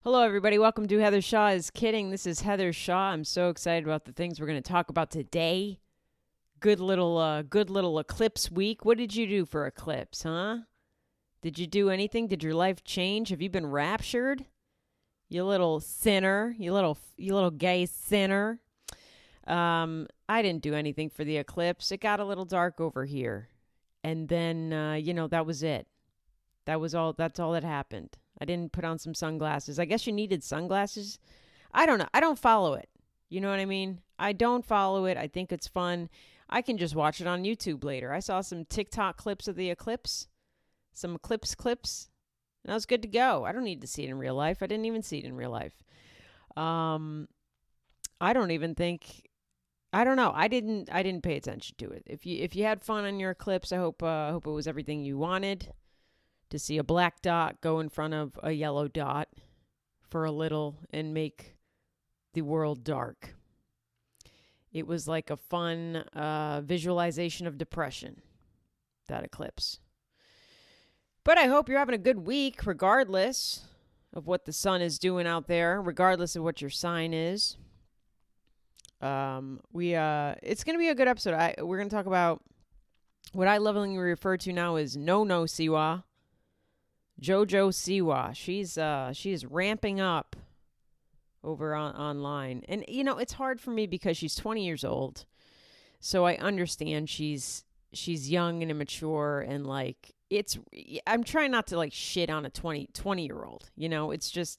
Hello, everybody. Welcome to Heather Shaw is Kidding. This is Heather Shaw. I'm so excited about the things we're going to talk about today. Good little eclipse week. What did you do for eclipse, huh? Did you do anything? Did your life change? Have you been raptured? You little sinner. You little gay sinner. I didn't do anything for the eclipse. It got a little dark over here, and then that was it. That's all that happened. I didn't put on some sunglasses. I guess you needed sunglasses. I don't know. I don't follow it. You know what I mean? I don't follow it. I think it's fun. I can just watch it on YouTube later. I saw some TikTok clips of the eclipse, some eclipse clips, and I was good to go. I don't need to see it in real life. I didn't even see it in real life. I don't even think. I don't know. I didn't pay attention to it. If you had fun on your eclipse, I hope it was everything you wanted. To see a black dot go in front of a yellow dot for a little and make the world dark. It was like a fun visualization of depression, that eclipse. But I hope you're having a good week, regardless of what the sun is doing out there, regardless of what your sign is. It's going to be a good episode. We're going to talk about what I lovingly refer to now as NoNo Siwa. JoJo Siwa. She's ramping up over online. And it's hard for me because she's 20 years old. So I understand she's young and immature and I'm trying not to shit on a 20-year-old. It's just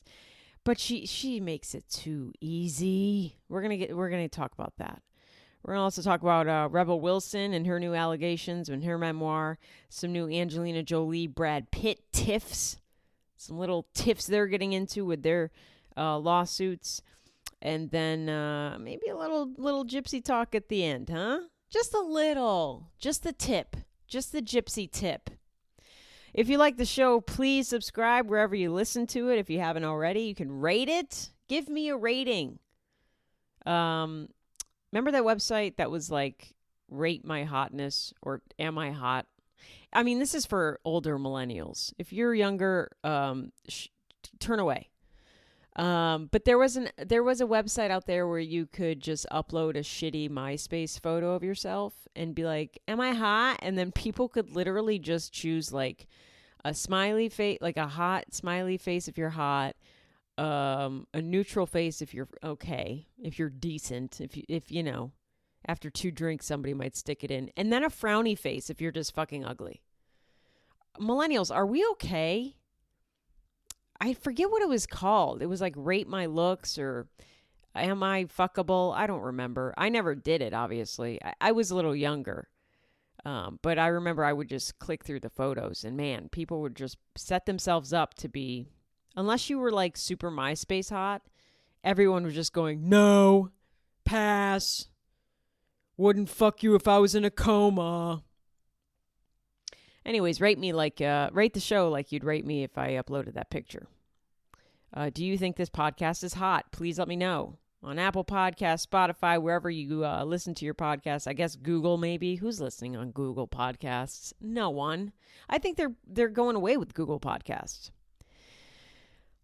but she makes it too easy. We're going to talk about that. We're going to also talk about Rebel Wilson and her new allegations and her memoir, some new Angelina Jolie, Brad Pitt tiffs, some little tiffs they're getting into with their lawsuits, and then maybe a little gypsy talk at the end, huh? Just a little, just the tip, just the gypsy tip. If you like the show, please subscribe wherever you listen to it. If you haven't already, you can rate it. Give me a rating. Remember that website that was rate my hotness or am I hot? I mean, this is for older millennials. If you're younger, turn away. But there was a website out there where you could just upload a shitty MySpace photo of yourself and be like, am I hot? And then people could literally just choose a smiley face, a hot smiley face if you're hot. A neutral face if you're okay, if you're decent, if after 2 drinks somebody might stick it in, and then a frowny face if you're just fucking ugly. Millennials, are we okay? I forget what it was called. It was rate my looks or am I fuckable? I don't remember. I never did it, obviously. I was a little younger. But I remember I would just click through the photos and man, people would just set themselves up to be. Unless you were super MySpace hot, everyone was just going, no, pass, wouldn't fuck you if I was in a coma. Anyways, rate me rate the show like you'd rate me if I uploaded that picture. Do you think this podcast is hot? Please let me know. On Apple Podcasts, Spotify, wherever you listen to your podcasts. I guess Google maybe. Who's listening on Google Podcasts? No one. I think they're going away with Google Podcasts.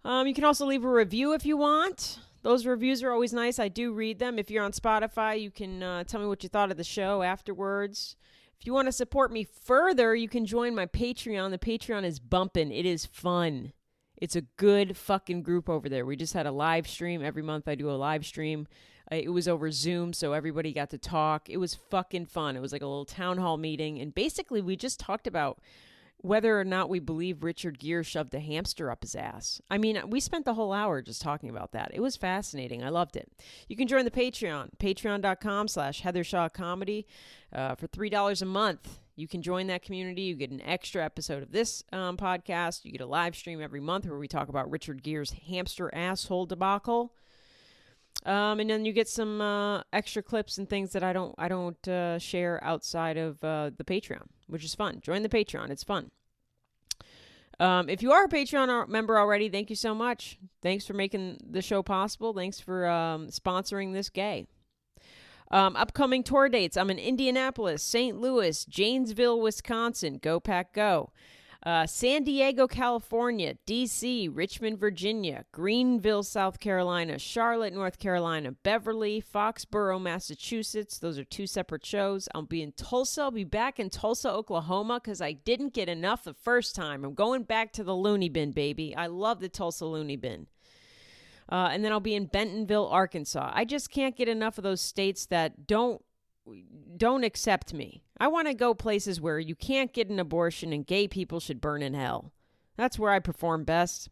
You can also leave a review if you want. Those reviews are always nice. I do read them. If you're on Spotify, you can tell me what you thought of the show afterwards. If you want to support me further, you can join my Patreon. The Patreon is bumping. It is fun. It's a good fucking group over there. We just had a live stream. Every month I do a live stream. It was over Zoom, so everybody got to talk. It was fucking fun. It was like a little town hall meeting. And basically, we just talked about whether or not we believe Richard Gere shoved a hamster up his ass. I mean, we spent the whole hour just talking about that. It was fascinating. I loved it. You can join the Patreon, patreon.com/HeatherShawComedy. For $3 a month, you can join that community. You get an extra episode of this podcast. You get a live stream every month where we talk about Richard Gere's hamster asshole debacle. And then you get some extra clips and things that I don't share outside of the Patreon, which is fun. Join the Patreon. It's fun. If you are a Patreon member already, thank you so much. Thanks for making the show possible. Thanks for sponsoring this gay. Upcoming tour dates. I'm in Indianapolis, St. Louis, Janesville, Wisconsin. Go Pack Go. San Diego, California, D.C., Richmond, Virginia, Greenville, South Carolina, Charlotte, North Carolina, Beverly, Foxborough, Massachusetts. Those are 2 separate shows. I'll be in Tulsa. I'll be back in Tulsa, Oklahoma, because I didn't get enough the first time. I'm going back to the loony bin, baby. I love the Tulsa loony bin. And then I'll be in Bentonville, Arkansas. I just can't get enough of those states that don't accept me. I want to go places where you can't get an abortion and gay people should burn in hell. That's where I perform best.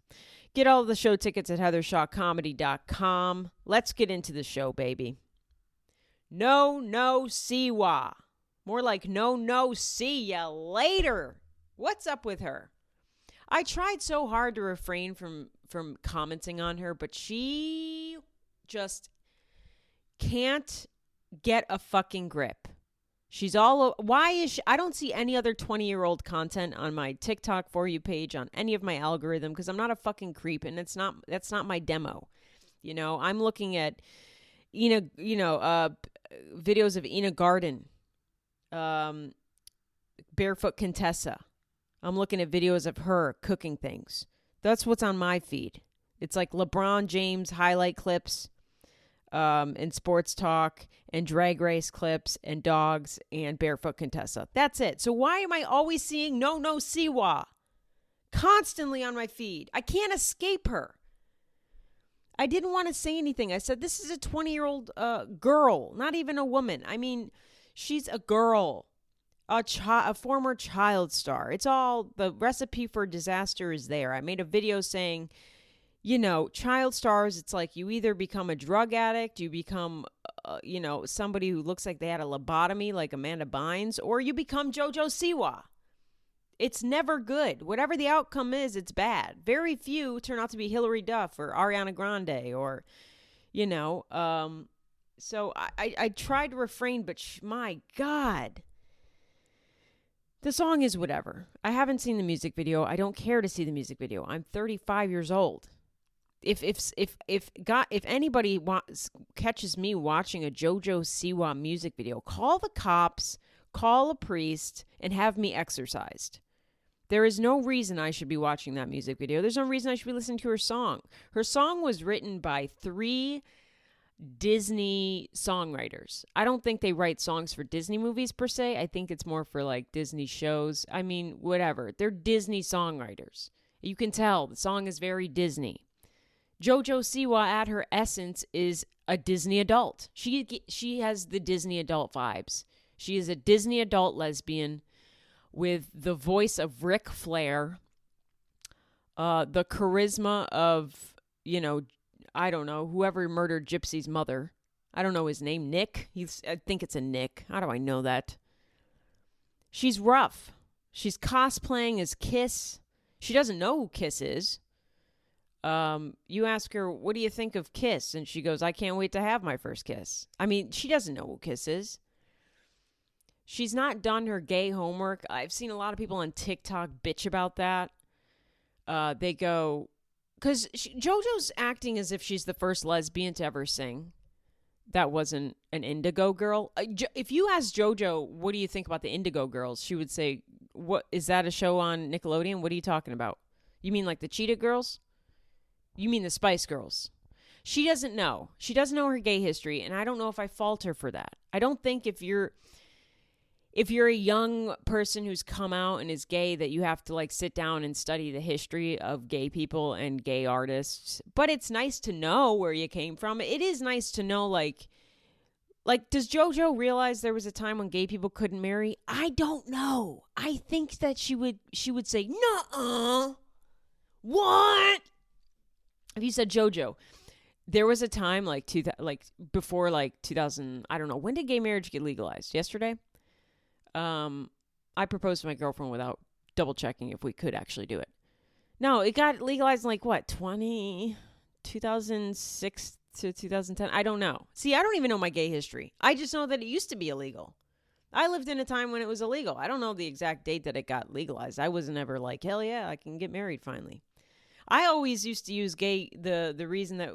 Get all the show tickets at heathershawcomedy.com. Let's get into the show, baby. NoNo Siwa. More like NoNo SeeYa later. What's up with her? I tried so hard to refrain from commenting on her, but she just can't get a fucking grip. She's why is she, I don't see any other 20-year-old content on my TikTok For You page, on any of my algorithm, because I'm not a fucking creep, and that's not my demo. You know, I'm looking at videos of Ina Garden, Barefoot Contessa. I'm looking at videos of her cooking things. That's what's on my feed. It's like LeBron James highlight clips, and sports talk, and drag race clips, and dogs, and Barefoot Contessa. That's it. So why am I always seeing NoNo Siwa constantly on my feed? I can't escape her. I didn't want to say anything. I said, this is a 20-year-old girl, not even a woman. I mean, she's a girl, a former child star. It's all, the recipe for disaster is there. I made a video saying, you know, child stars, it's like you either become a drug addict, you become, somebody who looks like they had a lobotomy like Amanda Bynes, or you become JoJo Siwa. It's never good. Whatever the outcome is, it's bad. Very few turn out to be Hilary Duff or Ariana Grande or, so I tried to refrain, but my God. The song is whatever. I haven't seen the music video. I don't care to see the music video. I'm 35 years old. If anybody catches me watching a JoJo Siwa music video, call the cops, call a priest, and have me exorcised. There is no reason I should be watching that music video. There's no reason I should be listening to her song. Her song was written by 3 Disney songwriters. I don't think they write songs for Disney movies per se. I think it's more for like Disney shows. I mean, whatever. They're Disney songwriters. You can tell the song is very Disney. JoJo Siwa, at her essence, is a Disney adult. She has the Disney adult vibes. She is a Disney adult lesbian with the voice of Ric Flair, the charisma of, I don't know, whoever murdered Gypsy's mother. I don't know his name, Nick. I think it's a Nick. How do I know that? She's rough. She's cosplaying as Kiss. She doesn't know who Kiss is. You ask her, what do you think of Kiss? And she goes, I can't wait to have my first kiss. I mean, she doesn't know who Kiss is. She's not done her gay homework. I've seen a lot of people on TikTok bitch about that. They go, because JoJo's acting as if she's the first lesbian to ever sing. That wasn't an Indigo Girl. If you ask JoJo, what do you think about the Indigo Girls? She would say, "What is that, a show on Nickelodeon? What are you talking about? You mean like the Cheetah Girls? You mean the Spice Girls?" She doesn't know. She doesn't know her gay history, and I don't know if I fault her for that. I don't think if you're a young person who's come out and is gay that you have to like sit down and study the history of gay people and gay artists. But it's nice to know where you came from. It is nice to know like does JoJo realize there was a time when gay people couldn't marry? I don't know. I think that she would say, "Nuh-uh. What?" If you said, JoJo, there was a time before 2000, I don't know, when did gay marriage get legalized? Yesterday? I proposed to my girlfriend without double checking if we could actually do it. No, it got legalized in 2006 to 2010. I don't know. See, I don't even know my gay history. I just know that it used to be illegal. I lived in a time when it was illegal. I don't know the exact date that it got legalized. I was never like, hell yeah, I can get married finally. I always used to use the reason that,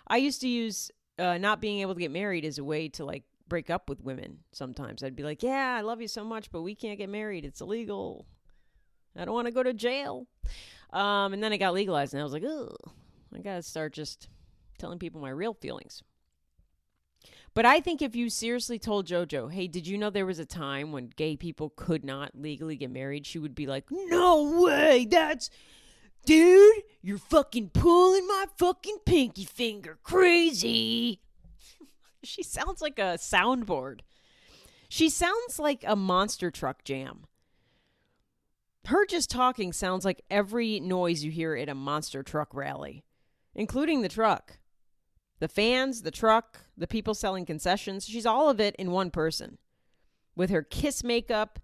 I used to use, not being able to get married as a way to break up with women sometimes. I'd be like, yeah, I love you so much, but we can't get married. It's illegal. I don't want to go to jail. And then it got legalized, and I was like, ugh, I got to start just telling people my real feelings. But I think if you seriously told JoJo, hey, did you know there was a time when gay people could not legally get married? She would be like, no way, dude, you're fucking pulling my fucking pinky finger. Crazy. She sounds like a soundboard. She sounds like a monster truck jam. Her just talking sounds like every noise you hear at a monster truck rally, including the truck. The fans, the truck, the people selling concessions. She's all of it in one person. With her Kiss makeup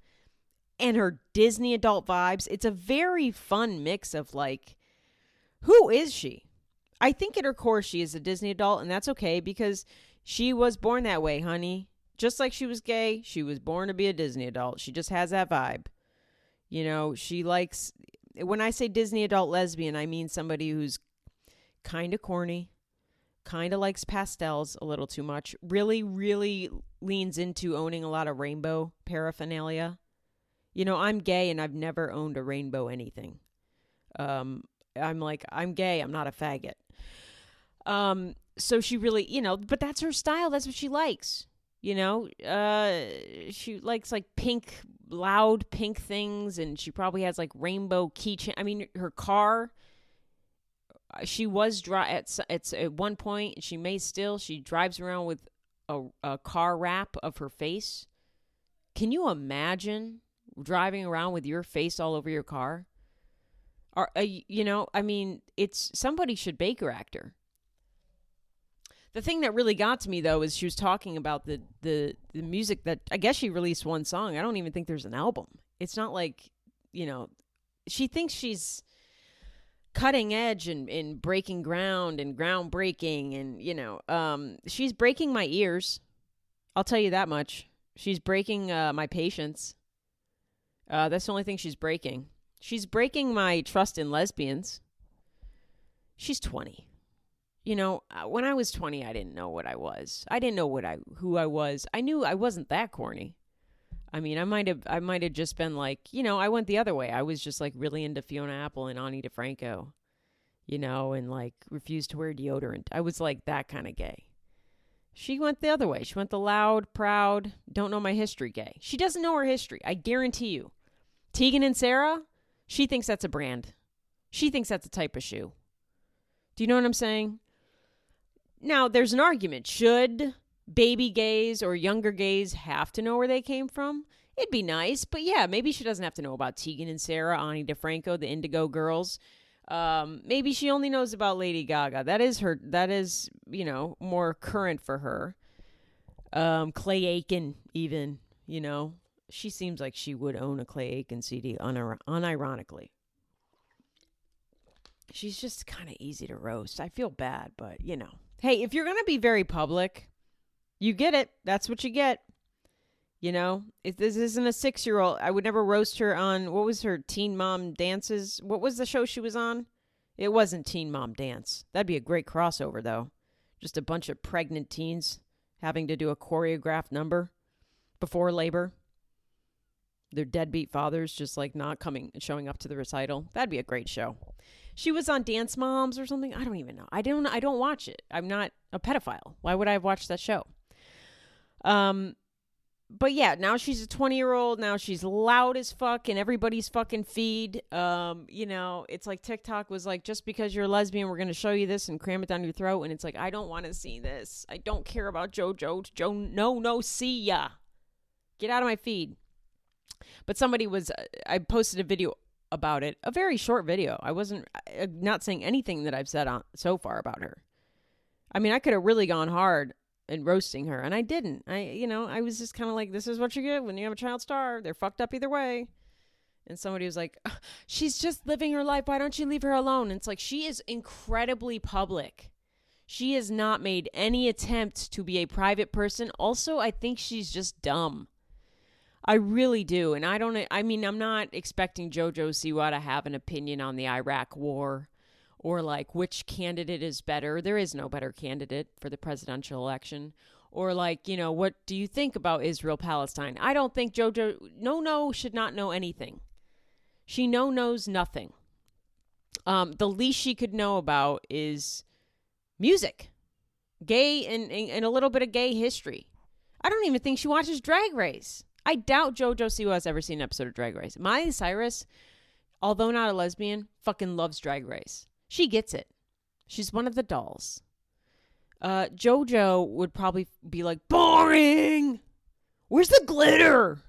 and her Disney adult vibes. It's a very fun mix of like, who is she? I think at her core she is a Disney adult, and that's okay because she was born that way, honey. Just like she was gay, she was born to be a Disney adult. She just has that vibe. You know, she likes, when I say Disney adult lesbian, I mean somebody who's kind of corny, kind of likes pastels a little too much, really, really leans into owning a lot of rainbow paraphernalia. You know, I'm gay and I've never owned a rainbow anything. I'm gay, I'm not a faggot. So she really, you know, but that's her style. That's what she likes. You know, she likes like pink, loud pink things, and she probably has like rainbow keychain. I mean, her car, she was at one point, she may still, she drives around with a car wrap of her face. Can you imagine driving around with your face all over your car? Or, you know, I mean, it's, somebody should Baker act her. The thing that really got to me, though, is she was talking about the music that, I guess she released one song. I don't even think there's an album. It's not like, you know, she thinks she's cutting edge and breaking ground and groundbreaking. And, you know, she's breaking my ears. I'll tell you that much. She's breaking my patience. That's the only thing she's breaking. She's breaking my trust in lesbians. She's 20. You know, when I was 20, I didn't know what I was. I didn't know who I was. I knew I wasn't that corny. I mean, I might have just been like, you know, I went the other way. I was just like really into Fiona Apple and Ani DeFranco, you know, and like refused to wear deodorant. I was like that kind of gay. She went the other way. She went the loud, proud, don't know my history gay. She doesn't know her history. I guarantee you. Tegan and Sarah, she thinks that's a brand. She thinks that's a type of shoe. Do you know what I'm saying? Now, there's an argument. Should baby gays or younger gays have to know where they came from? It'd be nice. But yeah, maybe she doesn't have to know about Tegan and Sarah, Ani DeFranco, the Indigo Girls. Maybe she only knows about Lady Gaga. That is, you know, more current for her. Clay Aiken, even, you know. She seems like she would own a Clay Aiken CD, unironically. She's just kind of easy to roast. I feel bad, but, you know. Hey, if you're going to be very public, you get it. That's what you get. You know, if this isn't a 6-year-old, I would never roast her on, what was her Teen Mom Dances? What was the show she was on? It wasn't Teen Mom Dance. That'd be a great crossover, though. Just a bunch of pregnant teens having to do a choreographed number before labor. Their deadbeat fathers just like not showing up to the recital. That'd be a great show. She was on Dance Moms or something. I don't even know. I don't watch it. I'm not a pedophile. Why would I have watched that show? But yeah, now she's a 20-year-old. Now she's loud as fuck in everybody's fucking feed. You know, it's like TikTok was like, just because you're a lesbian, we're going to show you this and cram it down your throat. And it's like, I don't want to see this. I don't care about JoJo. NoNo, SeeYa. Get out of my feed. But I posted a video about it, a very short video. I wasn't not saying anything that I've said so far about her. I mean, I could have really gone hard in roasting her, and I didn't. I was just kind of like, this is what you get when you have a child star. They're fucked up either way. And somebody was like, she's just living her life. Why don't you leave her alone? And it's like, she is incredibly public. She has not made any attempt to be a private person. Also, I think she's just dumb. I really do. And I'm not expecting JoJo Siwa to have an opinion on the Iraq war or like which candidate is better. There is no better candidate for the presidential election. Or like, you know, what do you think about Israel-Palestine? I don't think NoNo should not know anything. She knows nothing. The least she could know about is music, gay, and a little bit of gay history. I don't even think she watches Drag Race. I doubt JoJo Siwa has ever seen an episode of Drag Race. Miley Cyrus, although not a lesbian, fucking loves Drag Race. She gets it. She's one of the dolls. JoJo would probably be like, boring! Where's the glitter?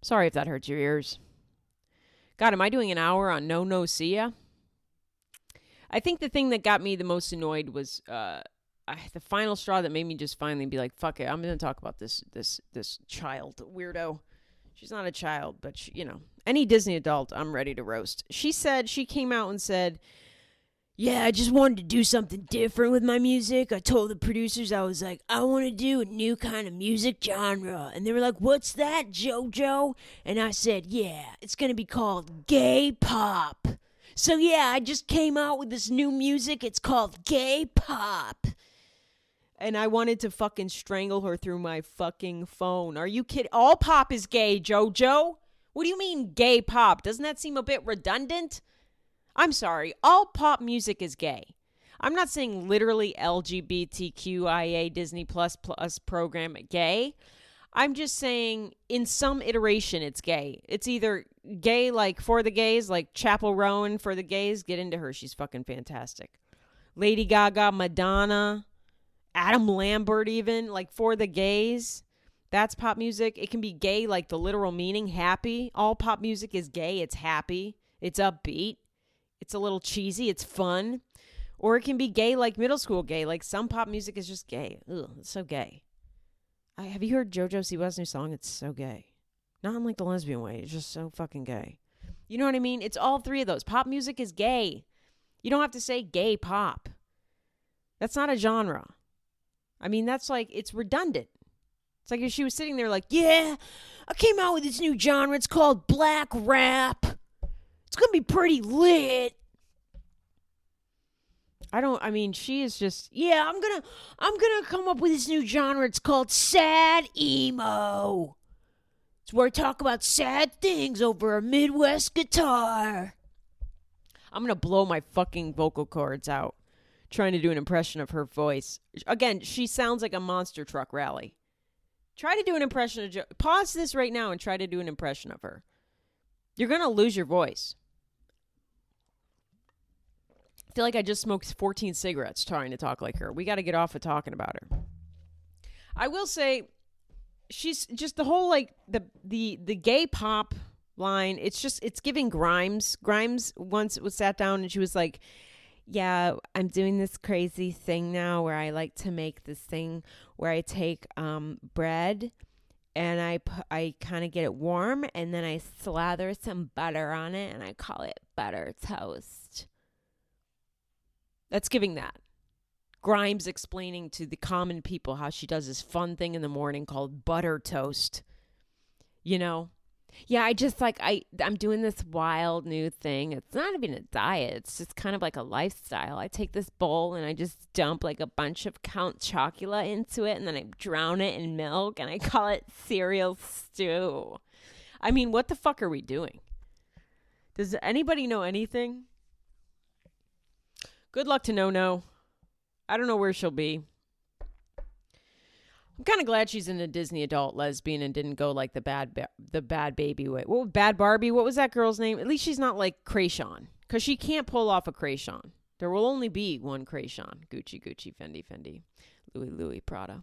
Sorry if that hurts your ears. God, am I doing an hour on NoNo SeeYa? I think the thing that got me the most annoyed was the final straw that made me just finally be like, fuck it, I'm going to talk about this child weirdo. She's not a child, but she, any Disney adult I'm ready to roast. She came out and said, yeah, I just wanted to do something different with my music. I told the producers, I was like, I want to do a new kind of music genre. And they were like, what's that, JoJo? And I said, yeah, it's going to be called gay pop. So yeah, I just came out with this new music. It's called gay pop. And I wanted to fucking strangle her through my fucking phone. Are you kidding? All pop is gay, JoJo. What do you mean gay pop? Doesn't that seem a bit redundant? I'm sorry. All pop music is gay. I'm not saying literally LGBTQIA Disney Plus program gay. I'm just saying in some iteration it's gay. It's either gay like for the gays, like Chapel Rowan for the gays. Get into her. She's fucking fantastic. Lady Gaga, Madonna, Adam Lambert even, like for the gays. That's pop music. It can be gay like the literal meaning, happy. All pop music is gay. It's happy. It's upbeat. It's a little cheesy. It's fun. Or it can be gay like middle school gay. Like some pop music is just gay. Ugh, it's so gay. Have you heard JoJo Siwa's new song? It's so gay. Not in like the lesbian way. It's just so fucking gay. You know what I mean? It's all three of those. Pop music is gay. You don't have to say gay pop. That's not a genre. I mean, that's like, it's redundant. It's like if she was sitting there like, yeah, I came out with this new genre. It's called black rap. It's going to be pretty lit. She is just, yeah, I'm going to come up with this new genre. It's called sad emo. It's where I talk about sad things over a Midwest guitar. I'm going to blow my fucking vocal cords out trying to do an impression of her voice. Again, she sounds like a monster truck rally. Try to do an impression of pause this right now and try to do an impression of her. You're going to lose your voice. I feel like I just smoked 14 cigarettes trying to talk like her. We got to get off of talking about her. I will say, she's just the whole like the gay pop line. It's giving Grimes. Grimes once was sat down and she was like, yeah, I'm doing this crazy thing now where I like to make this thing where I take bread and I kind of get it warm and then I slather some butter on it and I call it butter toast. That's giving that. Grimes explaining to the common people how she does this fun thing in the morning called butter toast. Yeah, I just like, I'm doing this wild new thing. It's not even a diet. It's just kind of like a lifestyle. I take this bowl and I just dump like a bunch of Count Chocula into it and then I drown it in milk and I call it cereal stew. I mean, what the fuck are we doing? Does anybody know anything? Good luck to NoNo. I don't know where she'll be. I'm kind of glad she's in a Disney adult lesbian and didn't go like the bad baby way. Bad Barbie? What was that girl's name? At least she's not like Krayshawn, because she can't pull off a Krayshawn. There will only be one Krayshawn. Gucci, Fendi, Louis, Prada.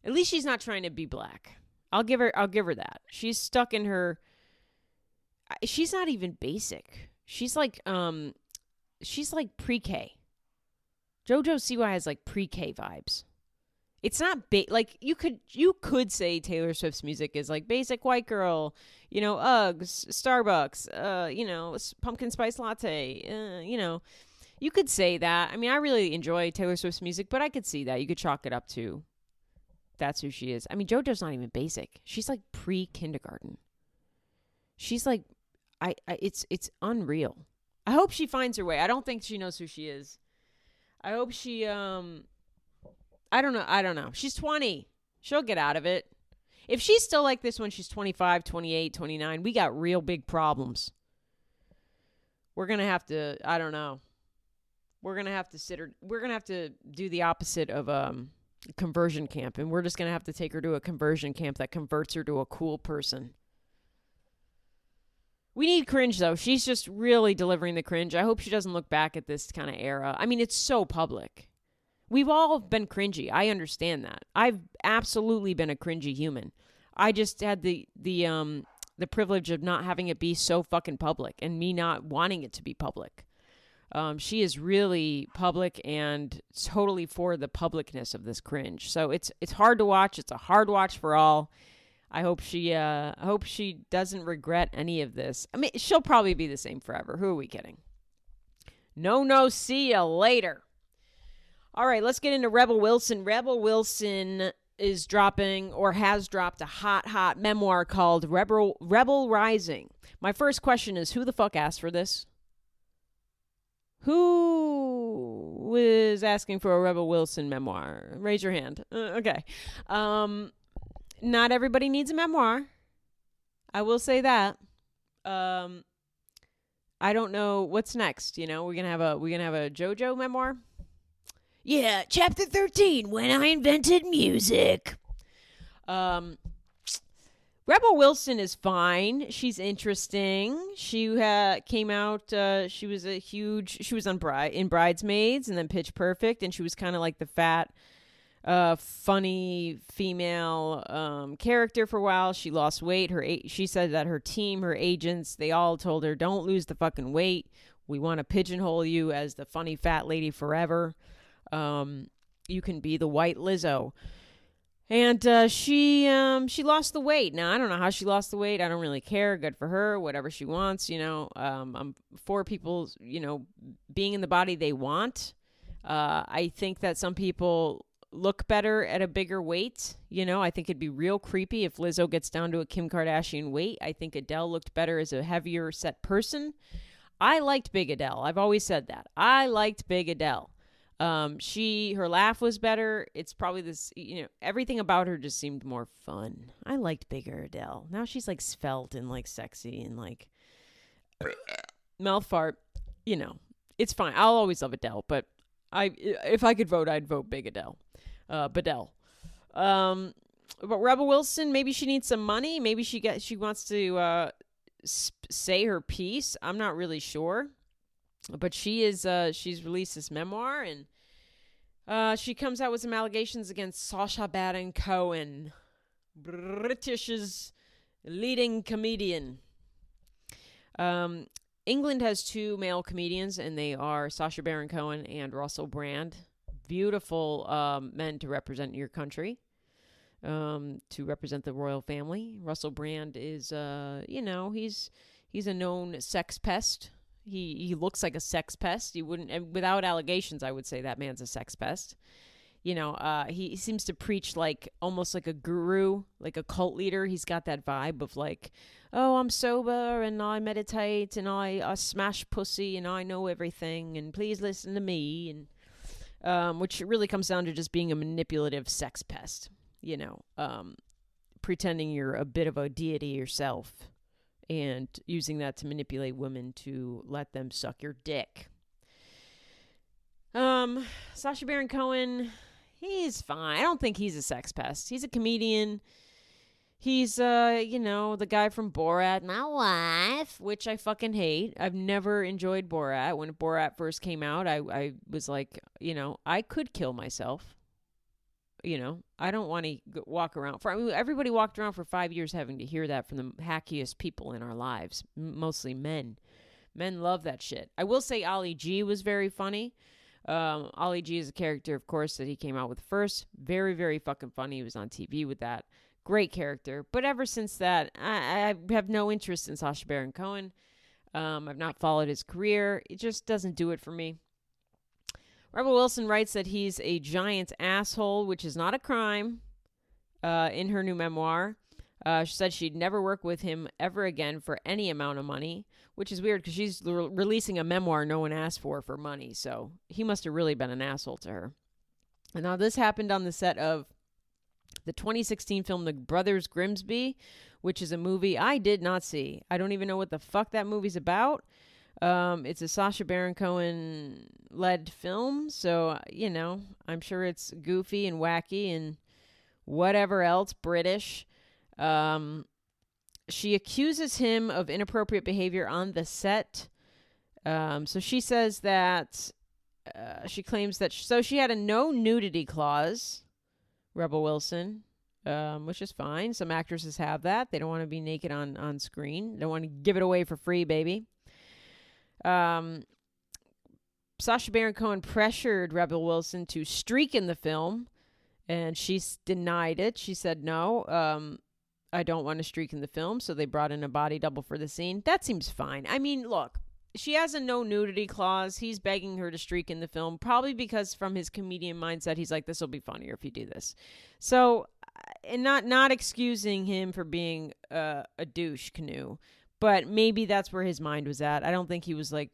At least she's not trying to be black. I'll give her that. She's stuck in her. She's not even basic. She's like pre-K. JoJo Siwa has like pre-K vibes. It's not like you could say Taylor Swift's music is like basic white girl, Uggs, Starbucks, pumpkin spice latte, You could say that. I mean, I really enjoy Taylor Swift's music, but I could see that. You could chalk it up to that's who she is. I mean, JoJo's not even basic. She's like pre-kindergarten. She's like it's unreal. I hope she finds her way. I don't think she knows who she is. I hope she I don't know. She's 20. She'll get out of it. If she's still like this when she's 25, 28, 29, we got real big problems. We're going to have to, I don't know. We're going to have to do the opposite of conversion camp. And we're just going to have to take her to a conversion camp that converts her to a cool person. We need cringe, though. She's just really delivering the cringe. I hope she doesn't look back at this kind of era. I mean, it's so public. We've all been cringy. I understand that. I've absolutely been a cringy human. I just had the privilege of not having it be so fucking public and me not wanting it to be public. She is really public and totally for the publicness of this cringe. So it's hard to watch. It's a hard watch for all. I hope she doesn't regret any of this. I mean, she'll probably be the same forever. Who are we kidding? NoNo, see ya later. All right, let's get into Rebel Wilson. Rebel Wilson is dropping or has dropped a hot memoir called Rebel Rising. My first question is, who the fuck asked for this? Who was asking for a Rebel Wilson memoir? Raise your hand. Okay. Not everybody needs a memoir. I will say that. I don't know what's next. You know, we're gonna have a JoJo memoir. Yeah, chapter 13, when I invented music. Rebel Wilson is fine. She's interesting. She came out, she was in Bridesmaids and then Pitch Perfect, and she was kind of like the fat, funny female character for a while. She lost weight. She said that her team, her agents, they all told her, don't lose the fucking weight. We want to pigeonhole you as the funny fat lady forever. You can be the white Lizzo. And she lost the weight. Now, I don't know how she lost the weight. I don't really care. Good for her. Whatever she wants, you know. I'm for people, you know, being in the body they want. I think that some people look better at a bigger weight. You know, I think it'd be real creepy if Lizzo gets down to a Kim Kardashian weight. I think Adele looked better as a heavier set person. I liked Big Adele. I've always said that. I liked Big Adele. Her laugh was better. It's probably this, you know, everything about her just seemed more fun. I liked bigger Adele. Now she's like svelte and like sexy and like mouth fart, you know, it's fine. I'll always love Adele, but if I could vote, I'd vote Big Adele, Badele. But Rebel Wilson, maybe she needs some money. Maybe she wants to, say her piece. I'm not really sure. But she's released this memoir, and she comes out with some allegations against Sacha Baron Cohen, British's leading comedian. England has two male comedians, and they are Sacha Baron Cohen and Russell Brand. Beautiful men to represent your country, to represent the royal family. Russell Brand is, you know, he's a known sex pest. He looks like a sex pest. You wouldn't, and without allegations, I would say that man's a sex pest. You know, he seems to preach like almost like a guru, like a cult leader. He's got that vibe of like, oh, I'm sober and I meditate and I smash pussy and I know everything and please listen to me, and which really comes down to just being a manipulative sex pest. You know, pretending you're a bit of a deity yourself. And using that to manipulate women to let them suck your dick. Sacha Baron Cohen, he's fine. I don't think he's a sex pest. He's a comedian. He's, you know, the guy from Borat, my wife, which I fucking hate. I've never enjoyed Borat. When Borat first came out, I was like, you know, I could kill myself. You know, I don't want to walk around. Everybody walked around for 5 years having to hear that from the hackiest people in our lives, mostly men. Men love that shit. I will say Ali G was very funny. Ali G is a character, of course, that he came out with first. Very, very fucking funny. He was on TV with that. Great character. But ever since that, I have no interest in Sacha Baron Cohen. I've not followed his career. It just doesn't do it for me. Rebel Wilson writes that he's a giant asshole, which is not a crime, in her new memoir. She said she'd never work with him ever again for any amount of money, which is weird because she's releasing a memoir no one asked for money. So he must have really been an asshole to her. And now this happened on the set of the 2016 film The Brothers Grimsby, which is a movie I did not see. I don't even know what the fuck that movie's about. It's a Sacha Baron Cohen led film, so I'm sure it's goofy and wacky and whatever else British. She accuses him of inappropriate behavior on the set. So she says that she claims that she had a no nudity clause, Rebel Wilson, which is fine. Some actresses have that. They don't want to be naked on screen. They don't want to give it away for free, baby. Sacha Baron Cohen pressured Rebel Wilson to streak in the film, and she denied it. She said, no, I don't want to streak in the film, so they brought in a body double for the scene. That seems fine. I mean, look, she has a no nudity clause. He's begging her to streak in the film, probably because from his comedian mindset, he's like, this will be funnier if you do this. So, and not excusing him for being a douche canoe, but maybe that's where his mind was at. I don't think he was like,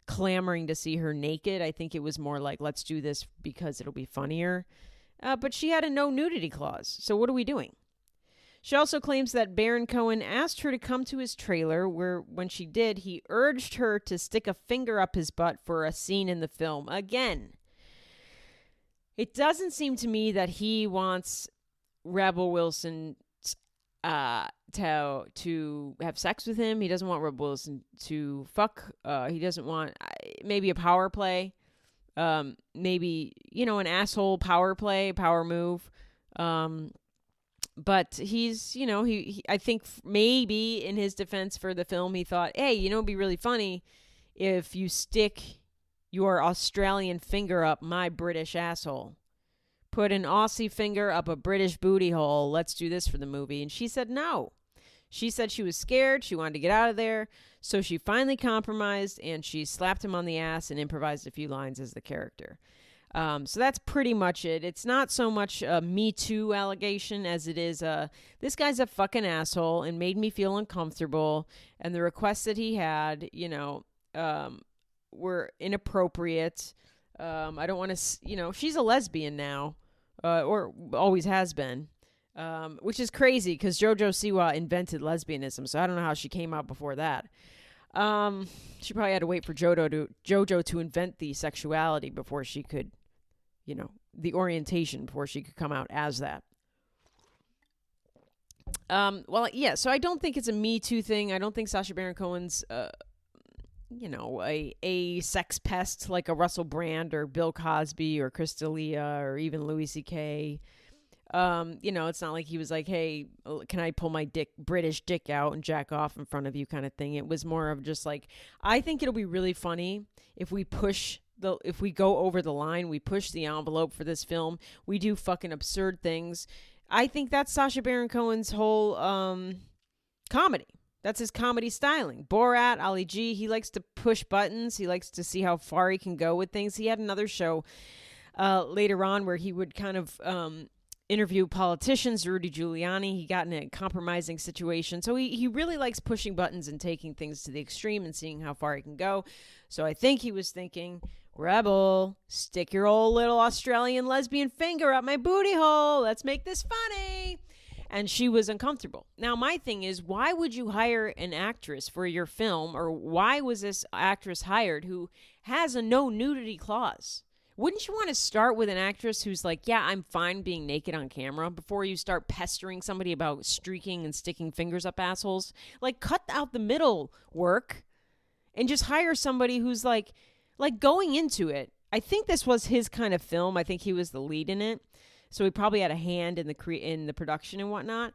clamoring to see her naked. I think it was more like, let's do this because it'll be funnier. But she had a no nudity clause. So what are we doing? She also claims that Baron Cohen asked her to come to his trailer, where when she did, he urged her to stick a finger up his butt for a scene in the film. Again, it doesn't seem to me that he wants Rebel Wilson to have sex with him. He doesn't want Rebel Wilson to fuck. He doesn't want maybe a power play. Maybe, an asshole power play, power move. But he's, I think maybe in his defense for the film, he thought, hey, it'd be really funny if you stick your Australian finger up my British asshole. Put an Aussie finger up a British booty hole. Let's do this for the movie. And she said no. She said she was scared. She wanted to get out of there. So she finally compromised, and she slapped him on the ass and improvised a few lines as the character. So that's pretty much it. It's not so much a Me Too allegation as it is this guy's a fucking asshole and made me feel uncomfortable. And the requests that he had, were inappropriate. I don't want to, she's a lesbian now, or always has been, which is crazy because JoJo Siwa invented lesbianism. So I don't know how she came out before that. She probably had to wait for JoJo to invent the sexuality before she could, the orientation before she could come out as that. So I don't think it's a Me Too thing. I don't think Sacha Baron Cohen's, a sex pest like a Russell Brand or Bill Cosby or Chris D'Elia or even Louis C.K. It's not like he was like, hey, can I pull my British dick out and jack off in front of you kind of thing. It was more of just like, I think it'll be really funny if we go over the line, we push the envelope for this film, we do fucking absurd things. I think that's Sacha Baron Cohen's whole, comedy. That's his comedy styling. Borat, Ali G, he likes to push buttons. He likes to see how far he can go with things. He had another show, later on where he would kind of, interview politicians, Rudy Giuliani. He got in a compromising situation. So he really likes pushing buttons and taking things to the extreme and seeing how far he can go. So I think he was thinking, Rebel, stick your old little Australian lesbian finger up my booty hole. Let's make this funny. And she was uncomfortable. Now, my thing is, why would you hire an actress for your film, or why was this actress hired who has a no nudity clause? Wouldn't you want to start with an actress who's like, yeah, I'm fine being naked on camera, before you start pestering somebody about streaking and sticking fingers up assholes? Like, cut out the middle work and just hire somebody who's like going into it. I think this was his kind of film. I think he was the lead in it. So he probably had a hand in the production and whatnot.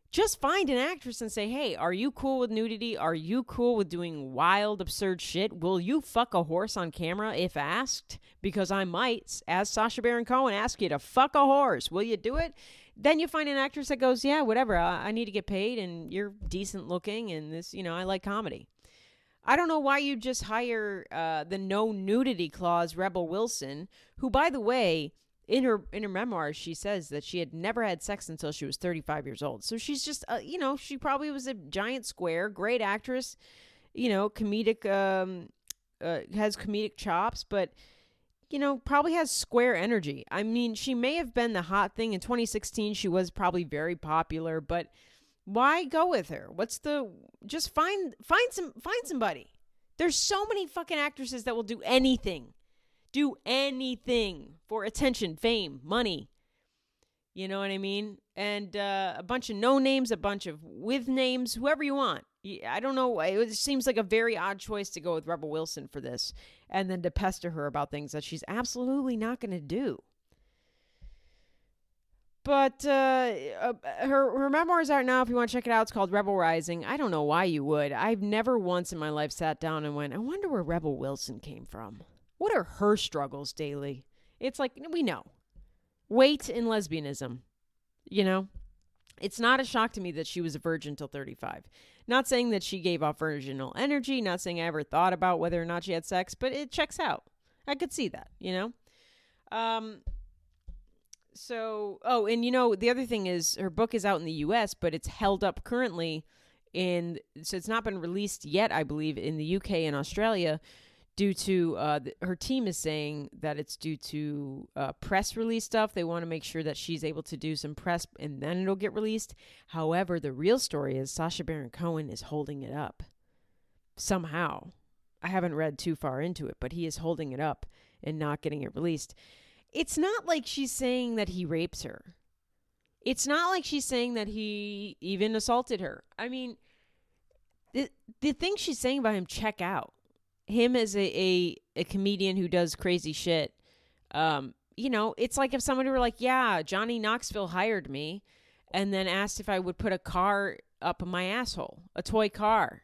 Just find an actress and say, hey, are you cool with nudity? Are you cool with doing wild, absurd shit? Will you fuck a horse on camera if asked? Because I might, as Sacha Baron Cohen, ask you to fuck a horse. Will you do it? Then you find an actress that goes, yeah, whatever. I need to get paid, and you're decent looking, and this, I like comedy. I don't know why you just hire the no nudity clause Rebel Wilson, who, by the way, in her memoir, she says that she had never had sex until she was 35 years old. So she's just, she probably was a giant square, great actress, comedic, has comedic chops, but probably has square energy. I mean, she may have been the hot thing in 2016. She was probably very popular, but why go with her? Just find somebody. There's so many fucking actresses that will do anything for attention, fame, money. You know what I mean? And a bunch of no names, a bunch of with names, whoever you want. I don't know. It seems like a very odd choice to go with Rebel Wilson for this and then to pester her about things that she's absolutely not going to do. But her memoirs out now. If you want to check it out, it's called Rebel Rising. I don't know why you would. I've never once in my life sat down and went, I wonder where Rebel Wilson came from. What are her struggles daily? It's like, we know. Weight and lesbianism, It's not a shock to me that she was a virgin till 35. Not saying that she gave off virginal energy, not saying I ever thought about whether or not she had sex, but it checks out. I could see that, the other thing is her book is out in the U.S., but it's held up currently so it's not been released yet, I believe, in the U.K. and Australia due to, her team is saying that it's due to press release stuff. They want to make sure that she's able to do some press and then it'll get released. However, the real story is Sacha Baron Cohen is holding it up somehow. I haven't read too far into it, but he is holding it up and not getting it released. It's not like she's saying that he rapes her. It's not like she's saying that he even assaulted her. I mean, the things she's saying about him check out. Him as a comedian who does crazy shit. It's like if somebody were like, yeah, Johnny Knoxville hired me and then asked if I would put a car up my asshole, a toy car.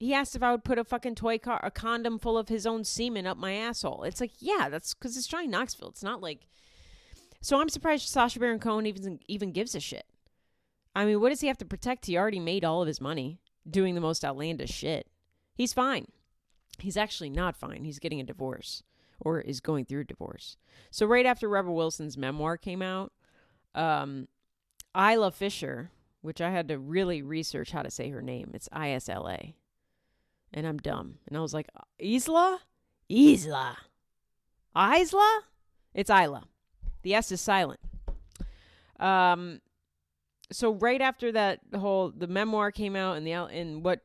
He asked if I would put a fucking toy car, a condom full of his own semen up my asshole. It's like, yeah, that's because it's Johnny Knoxville. It's not like... So I'm surprised Sacha Baron Cohen even gives a shit. I mean, what does he have to protect? He already made all of his money doing the most outlandish shit. He's fine. He's actually not fine. He's getting a divorce or is going through a divorce. So right after Rebel Wilson's memoir came out, Isla Fisher, which I had to really research how to say her name. It's Isla. And I'm dumb. And I was like, Isla? It's Isla. The S is silent. So right after that, the memoir came out and what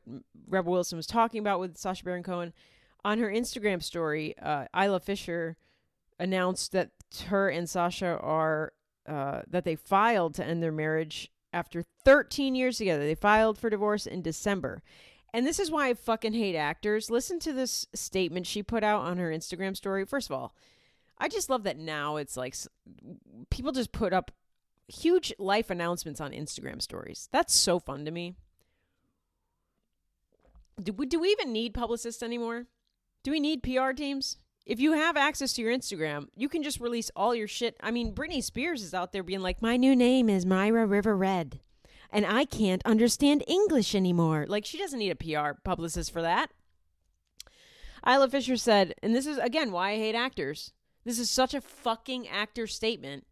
Rebel Wilson was talking about with Sacha Baron Cohen, on her Instagram story, Isla Fisher announced that her and Sacha are that they filed to end their marriage after 13 years together. They filed for divorce in December. And this is why I fucking hate actors. Listen to this statement she put out on her Instagram story. First of all, I just love that now it's like people just put up huge life announcements on Instagram stories. That's so fun to me. Do we even need publicists anymore? Do we need PR teams? If you have access to your Instagram, you can just release all your shit. I mean, Britney Spears is out there being like, my new name is Myra River Red, and I can't understand English anymore. Like, she doesn't need a PR publicist for that. Isla Fisher said, and this is, again, why I hate actors. This is such a fucking actor statement.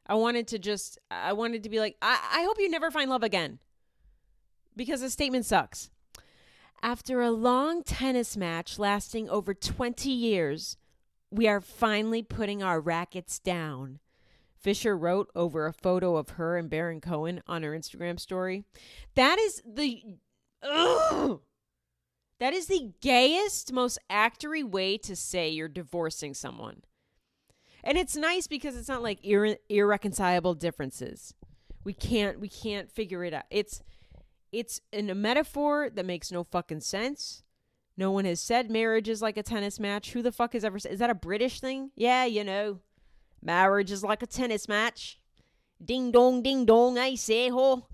I wanted to be like, I hope you never find love again. Because the statement sucks. After a long tennis match lasting over 20 years, we are finally putting our rackets down. Fisher wrote over a photo of her and Baron Cohen on her Instagram story. That is the gayest, most actory way to say you're divorcing someone. And it's nice because it's not like irreconcilable differences. We can't figure it out. It's in a metaphor that makes no fucking sense. No one has said marriage is like a tennis match. Who the fuck has ever said? Is that a British thing? Yeah, marriage is like a tennis match. Ding dong, I say ho.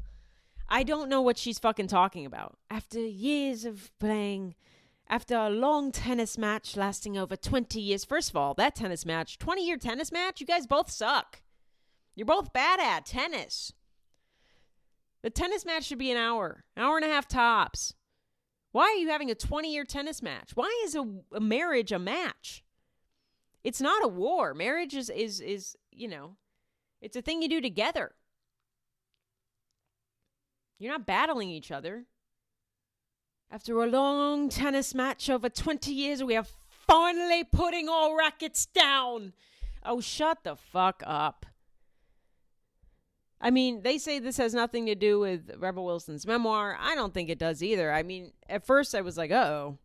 I don't know what she's fucking talking about. After years of playing, after a long tennis match lasting over 20 years. First of all, that tennis match, 20-year tennis match, you guys both suck. You're both bad at tennis. The tennis match should be an hour and a half tops. Why are you having a 20-year tennis match? Why is a marriage a match? It's not a war. Marriage is it's a thing you do together. You're not battling each other. After a long tennis match over 20 years, we have finally putting all rackets down. Oh, shut the fuck up. I mean, they say this has nothing to do with Rebel Wilson's memoir. I don't think it does either. I mean, at first I was like, uh-oh.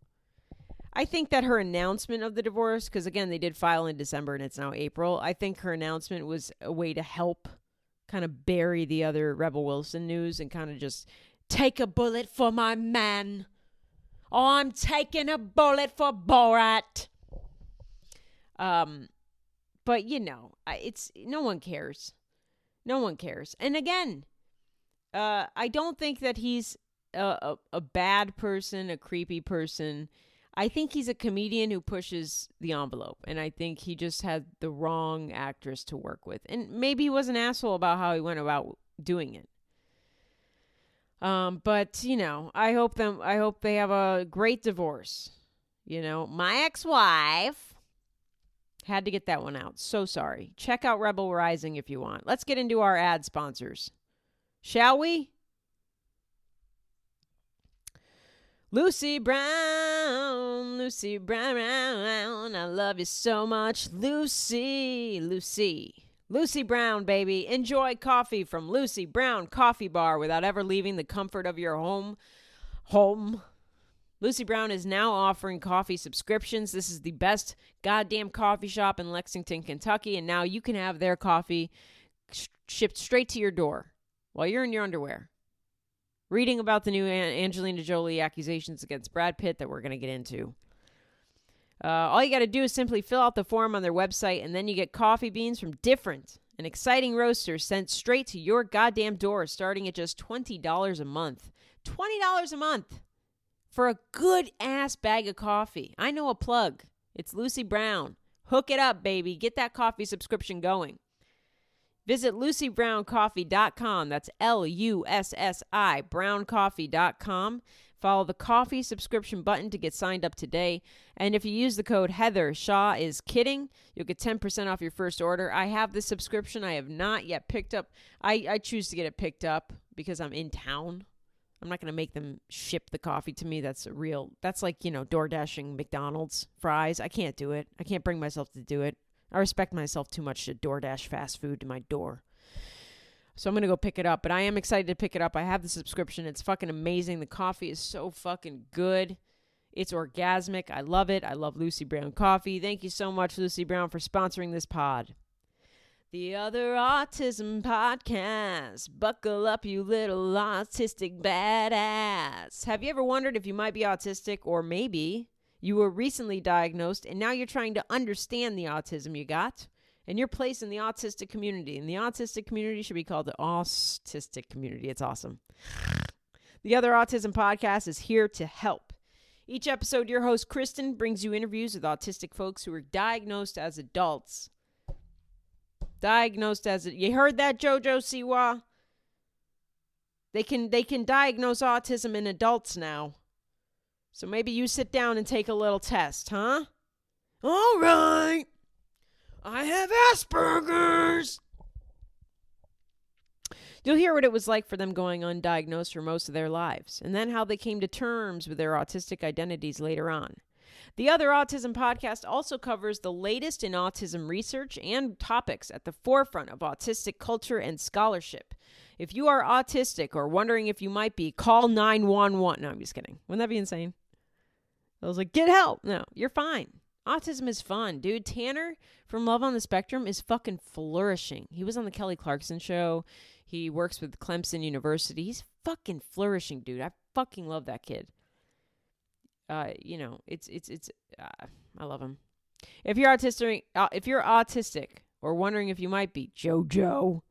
I think that her announcement of the divorce, because again, they did file in December and it's now April. I think her announcement was a way to help kind of bury the other Rebel Wilson news and kind of just take a bullet for my man. Oh, I'm taking a bullet for Borat. But you know, it's no one cares. No one cares. And again, I don't think that he's a bad person, a creepy person. I think he's a comedian who pushes the envelope. And I think he just had the wrong actress to work with. And maybe he was an asshole about how he went about doing it. But, you know, I hope they have a great divorce. You know, my ex-wife had to get that one out. So sorry. Check out Rebel Rising if you want. Let's get into our ad sponsors. Shall we? Lucy Brown, Lucy Brown, I love you so much, Lucy Brown, baby. Enjoy coffee from Lucy Brown Coffee Bar without ever leaving the comfort of your home. Lucy Brown is now offering coffee subscriptions. This is the best goddamn coffee shop in Lexington, Kentucky, and now you can have their coffee shipped straight to your door while you're in your underwear, reading about the new Angelina Jolie accusations against Brad Pitt that we're going to get into. All you got to do is simply fill out the form on their website, and then you get coffee beans from different and exciting roasters sent straight to your goddamn door, starting at just $20 a month. $20 a month for a good-ass bag of coffee. I know a plug. It's Lucy Brown. Hook it up, baby. Get that coffee subscription going. Visit LucyBrownCoffee.com. That's LUSSI, browncoffee.com. Follow the coffee subscription button to get signed up today. And if you use the code Heather, Shaw is kidding, you'll get 10% off your first order. I have the subscription. I have not yet picked up. I choose to get it picked up because I'm in town. I'm not going to make them ship the coffee to me. That's like, you know, DoorDashing McDonald's fries. I can't do it. I can't bring myself to do it. I respect myself too much to DoorDash fast food to my door. So I'm going to go pick it up. But I am excited to pick it up. I have the subscription. It's fucking amazing. The coffee is so fucking good. It's orgasmic. I love it. I love Lucy Brown Coffee. Thank you so much, Lucy Brown, for sponsoring this pod. The Other Autism Podcast. Buckle up, you little autistic badass. Have you ever wondered if you might be autistic, or maybe you were recently diagnosed and now you're trying to understand the autism you got and your place in the autistic community? And the autistic community should be called the autistic community. It's awesome. The Other Autism Podcast is here to help. Each episode, your host, Kristen, brings you interviews with autistic folks who are diagnosed as adults. You heard that, JoJo Siwa? They can diagnose autism in adults now. So maybe you sit down and take a little test, huh? All right. I have Asperger's. You'll hear what it was like for them going undiagnosed for most of their lives, and then how they came to terms with their autistic identities later on. The Other Autism Podcast also covers the latest in autism research and topics at the forefront of autistic culture and scholarship. If you are autistic or wondering if you might be, call 911. No, I'm just kidding. Wouldn't that be insane? I was like, get help. No, you're fine. Autism is fun, dude. Tanner from Love on the Spectrum is fucking flourishing. He was on the Kelly Clarkson show. He works with Clemson University. He's fucking flourishing, dude. I fucking love that kid. You know, I love him. If you're autistic or wondering if you might be, JoJo,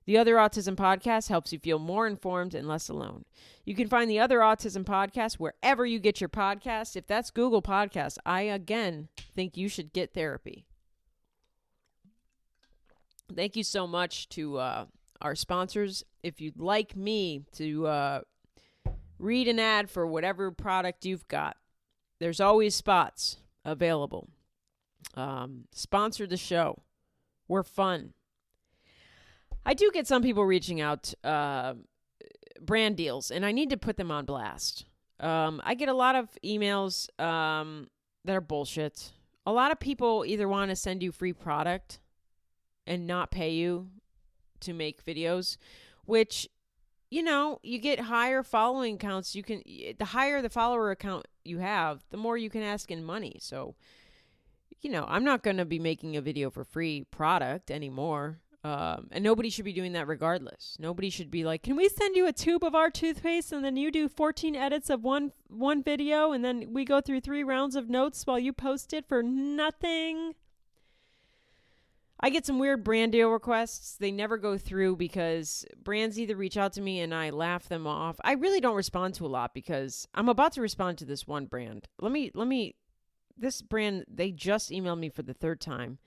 the Other Autism Podcast helps you feel more informed and less alone. You can find the Other Autism Podcast wherever you get your podcasts. If that's Google Podcasts, I again think you should get therapy. Thank you so much to our sponsors. If you'd like me to read an ad for whatever product you've got, there's always spots available. Sponsor the show. We're fun. I do get some people reaching out brand deals, and I need to put them on blast. I get a lot of emails that are bullshit. A lot of people either want to send you free product and not pay you to make videos, which, you get higher following counts. The higher the follower account you have, the more you can ask in money. So, I'm not going to be making a video for free product anymore. And nobody should be doing that regardless. Nobody should be like, can we send you a tube of our toothpaste and then you do 14 edits of one video and then we go through 3 rounds of notes while you post it for nothing? I get some weird brand deal requests. They never go through because brands either reach out to me and I laugh them off. I really don't respond to a lot because I'm about to respond to this one brand. This brand, they just emailed me for the 3rd time.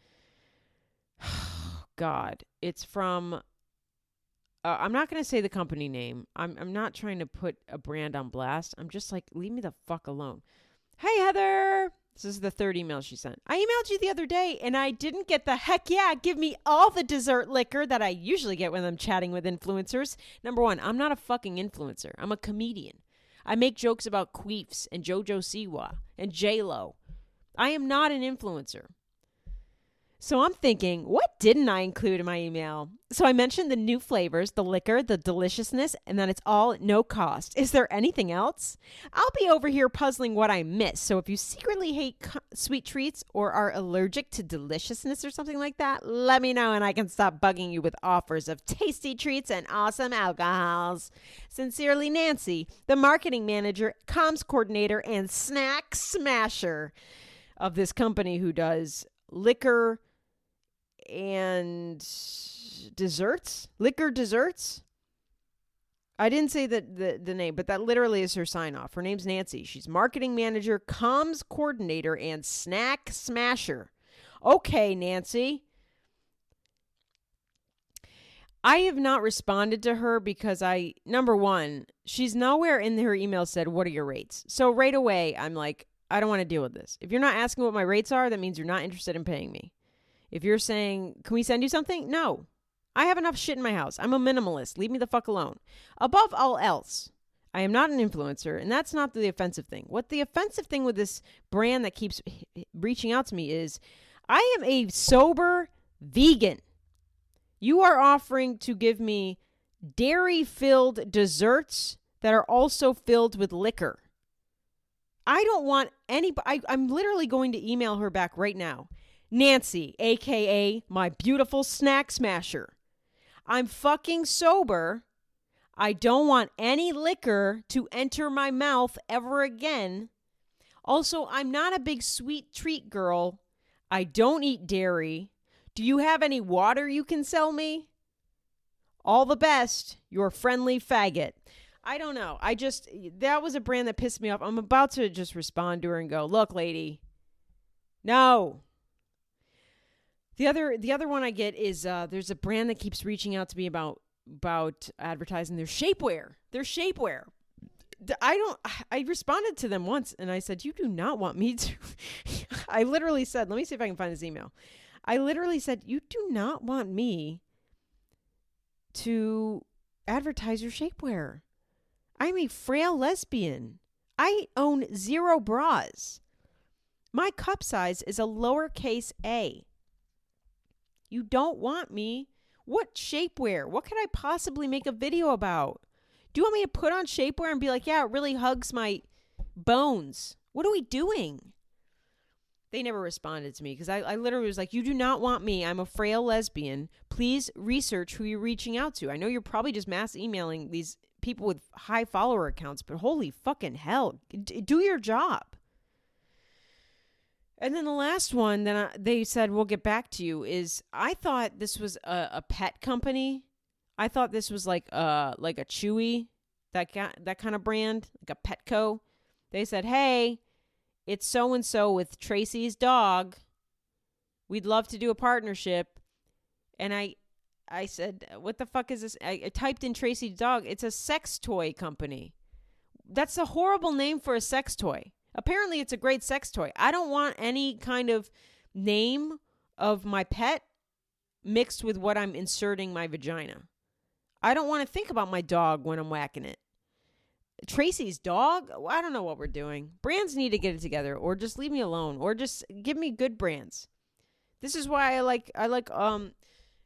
God, it's from, I'm not going to say the company name. I'm not trying to put a brand on blast. I'm just like, leave me the fuck alone. Hey, Heather. This is the 3rd email she sent. I emailed you the other day and I didn't get the heck yeah, give me all the dessert liquor that I usually get when I'm chatting with influencers. Number 1, I'm not a fucking influencer. I'm a comedian. I make jokes about queefs and JoJo Siwa and J-Lo. I am not an influencer. So I'm thinking, what didn't I include in my email? So I mentioned the new flavors, the liquor, the deliciousness, and that it's all at no cost. Is there anything else? I'll be over here puzzling what I missed. So if you secretly hate sweet treats or are allergic to deliciousness or something like that, let me know and I can stop bugging you with offers of tasty treats and awesome alcohols. Sincerely, Nancy, the marketing manager, comms coordinator, and snack smasher of this company who does liquor and desserts. I didn't say the name, but that literally is her sign off. Her name's Nancy. She's marketing manager, comms coordinator, and snack smasher. Okay, Nancy. I have not responded to her because number 1, she's nowhere in her email said, what are your rates? So right away, I'm like, I don't want to deal with this. If you're not asking what my rates are, that means you're not interested in paying me. If you're saying, can we send you something? No. I have enough shit in my house. I'm a minimalist. Leave me the fuck alone. Above all else, I am not an influencer, and that's not the offensive thing. What the offensive thing with this brand that keeps reaching out to me is, I am a sober vegan. You are offering to give me dairy-filled desserts that are also filled with liquor. I don't want I'm literally going to email her back right now. Nancy, a.k.a. my beautiful snack smasher. I'm fucking sober. I don't want any liquor to enter my mouth ever again. Also, I'm not a big sweet treat girl. I don't eat dairy. Do you have any water you can sell me? All the best, your friendly faggot. I don't know. That was a brand that pissed me off. I'm about to just respond to her and go, look, lady, no. The other one I get is there's a brand that keeps reaching out to me about advertising their shapewear. I responded to them once and I said, you do not want me to. I literally said, let me see if I can find this email. I literally said, you do not want me to advertise your shapewear. I'm a frail lesbian. I own 0 bras. My cup size is a lowercase a. You don't want me. What shapewear? What could I possibly make a video about? Do you want me to put on shapewear and be like, yeah, it really hugs my bones? What are we doing? They never responded to me because I literally was like, you do not want me. I'm a frail lesbian. Please research who you're reaching out to. I know you're probably just mass emailing these people with high follower accounts, but holy fucking hell, do your job. And then the last one that they said, we'll get back to you is, I thought this was a pet company. I thought this was like a Chewy, that kind of brand, like a Petco. They said, hey, it's so-and-so with Tracy's dog. We'd love to do a partnership. And I said, what the fuck is this? I typed in Tracy's dog. It's a sex toy company. That's a horrible name for a sex toy. Apparently, it's a great sex toy. I don't want any kind of name of my pet mixed with what I'm inserting my vagina. I don't want to think about my dog when I'm whacking it. Tracy's dog. I don't know what we're doing. Brands need to get it together, or just leave me alone, or just give me good brands. This is why I like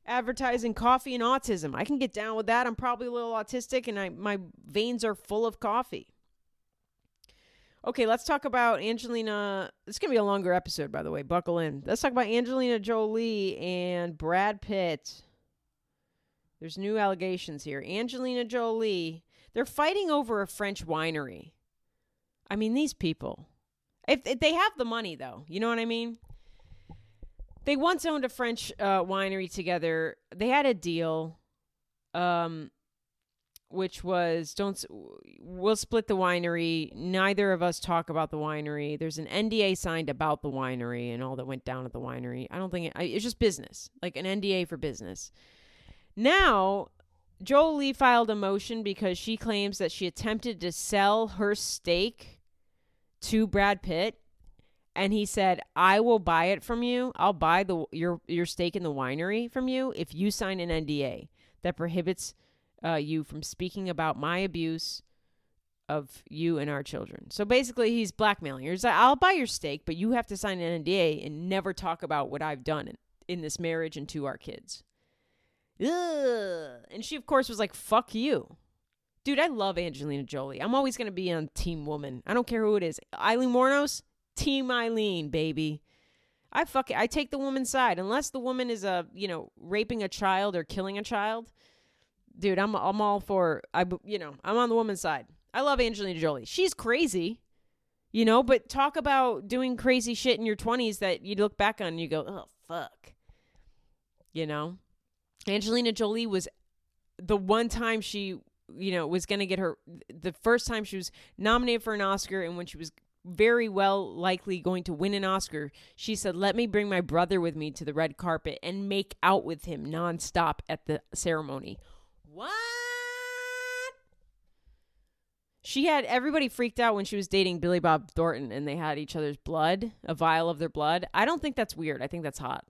advertising coffee and autism. I can get down with that. I'm probably a little autistic, and my veins are full of coffee. Okay, let's talk about Angelina. It's going to be a longer episode, by the way. Buckle in. Let's talk about Angelina Jolie and Brad Pitt. There's new allegations here. Angelina Jolie, they're fighting over a French winery. I mean, these people. If they have the money, though. You know what I mean? They once owned a French winery together. They had a deal. Which was, we'll split the winery. Neither of us talk about the winery. There's an NDA signed about the winery and all that went down at the winery. I don't think it's just business, like an NDA for business. Now, Jolie filed a motion because she claims that she attempted to sell her stake to Brad Pitt. And he said, I will buy it from you. I'll buy your stake in the winery from you if you sign an NDA that prohibits you from speaking about my abuse of you and our children. So basically, he's blackmailing her. He's like, I'll buy your stake, but you have to sign an NDA and never talk about what I've done in this marriage and to our kids. Ugh. And she, of course, was like, fuck you. Dude, I love Angelina Jolie. I'm always going to be on Team Woman. I don't care who it is. Eileen Wuornos, Team Eileen, baby. I take the woman's side. Unless the woman is raping a child or killing a child. Dude, I'm all for, I'm on the woman's side. I love Angelina Jolie. She's crazy, but talk about doing crazy shit in your 20s that you look back on and you go, oh, fuck. Angelina Jolie was the one time she, was going to get the first time she was nominated for an Oscar, and when she was very well likely going to win an Oscar, she said, let me bring my brother with me to the red carpet and make out with him nonstop at the ceremony. What? She had everybody freaked out when she was dating Billy Bob Thornton and they had each other's blood, a vial of their blood. I don't think that's weird. I think that's hot.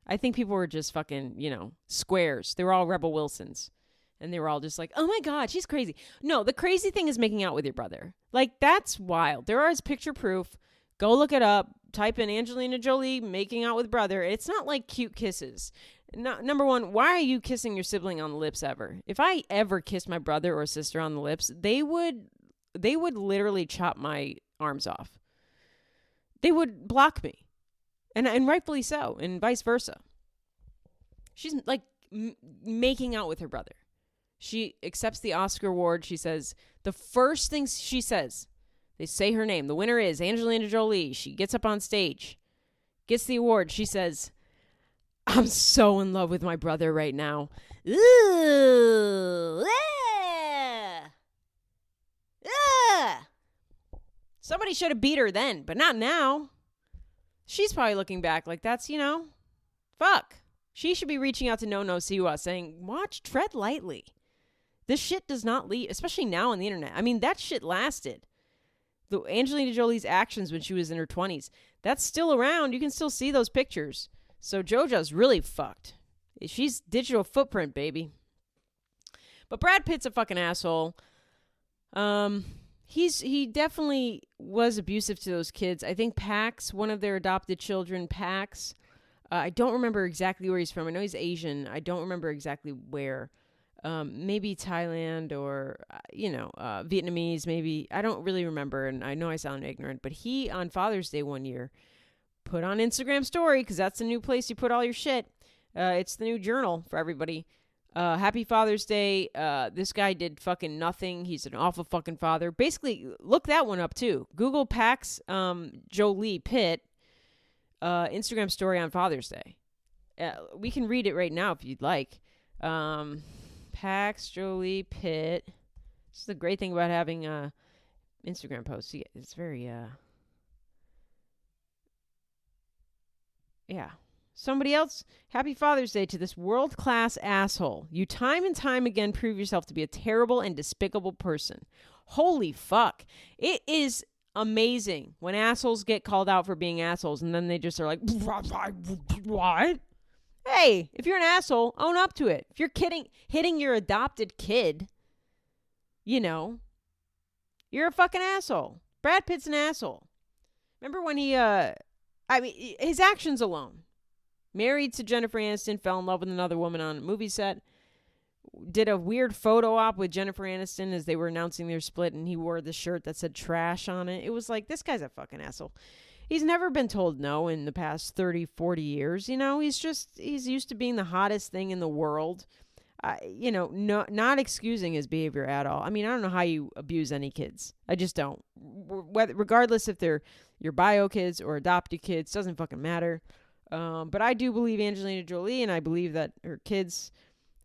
I think people were just fucking, squares. They were all Rebel Wilsons. And they were all just like, oh my God, she's crazy. No, the crazy thing is making out with your brother. Like, that's wild. There is picture proof. Go look it up. Type in Angelina Jolie making out with brother. It's not like cute kisses. No, number one, why are you kissing your sibling on the lips ever? If I ever kissed my brother or sister on the lips, they would literally chop my arms off. They would block me. And rightfully so, and vice versa. She's like making out with her brother. She accepts the Oscar award. She says, the first thing she says, they say her name. The winner is Angelina Jolie. She gets up on stage, gets the award. She says, I'm so in love with my brother right now. Ooh, somebody should have beat her then, but not now. She's probably looking back like that's, fuck. She should be reaching out to NoNo Siwa saying, tread lightly. This shit does not leave, especially now on the internet. I mean, that shit lasted. The Angelina Jolie's actions when she was in her 20s, that's still around. You can still see those pictures. So JoJo's really fucked. She's digital footprint, baby. But Brad Pitt's a fucking asshole. He definitely was abusive to those kids. I think Pax, one of their adopted children, Pax, I don't remember exactly where he's from. I know he's Asian. I don't remember exactly where. Maybe Thailand or, Vietnamese, maybe. I don't really remember, and I know I sound ignorant. But he, on Father's Day one year, put on Instagram story, because that's the new place you put all your shit. It's the new journal for everybody. Happy Father's Day. This guy did fucking nothing. He's an awful fucking father. Basically, look that one up, too. Google Pax Jolie Pitt Instagram story on Father's Day. We can read it right now if you'd like. Pax Jolie Pitt. This is the great thing about having Instagram posts. It's very, yeah. Somebody else, happy Father's Day to this world-class asshole. You time and time again prove yourself to be a terrible and despicable person. Holy fuck. It is amazing when assholes get called out for being assholes and then they just are like, what? Hey, if you're an asshole, own up to it. If you're hitting your adopted kid, You're a fucking asshole. Brad Pitt's an asshole. Remember when he, his actions alone. Married to Jennifer Aniston, fell in love with another woman on a movie set. Did a weird photo op with Jennifer Aniston as they were announcing their split, and he wore the shirt that said trash on it. It was like, this guy's a fucking asshole. He's never been told no in the past 30, 40 years. He's used to being the hottest thing in the world. Not excusing his behavior at all. I mean, I don't know how you abuse any kids. I just don't. Regardless if they're your bio kids or adopted kids, doesn't fucking matter. But I do believe Angelina Jolie, and I believe that her kids,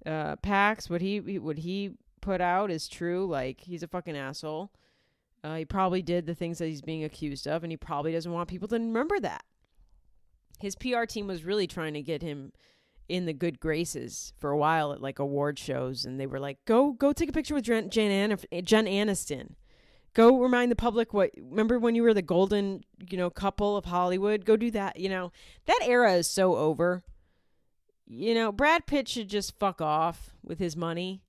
Pax, what he put out is true. Like, he's a fucking asshole. He probably did the things that he's being accused of, and he probably doesn't want people to remember that. His PR team was really trying to get him in the good graces for a while at like award shows, and they were like, go take a picture with Jen Aniston. Go remind the public remember when you were the golden, couple of Hollywood? Go do that. That era is so over. Brad Pitt should just fuck off with his money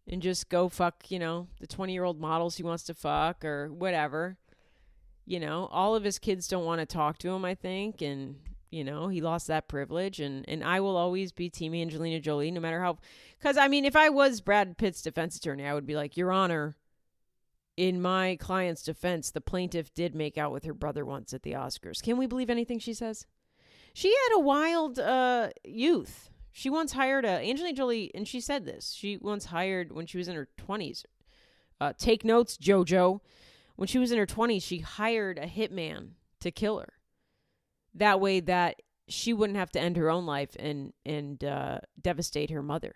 and just go fuck, the 20-year-old models he wants to fuck or whatever. All of his kids don't want to talk to him, I think. And, he lost that privilege. And I will always be team Angelina Jolie, no matter how. Because, if I was Brad Pitt's defense attorney, I would be like, Your Honor, in my client's defense, the plaintiff did make out with her brother once at the Oscars. Can we believe anything she says? She had a wild youth. She once hired Angelina Jolie, and she said this. She once hired, when she was in her 20s, take notes, JoJo. When she was in her 20s, she hired a hitman to kill her. That way that she wouldn't have to end her own life and devastate her mother.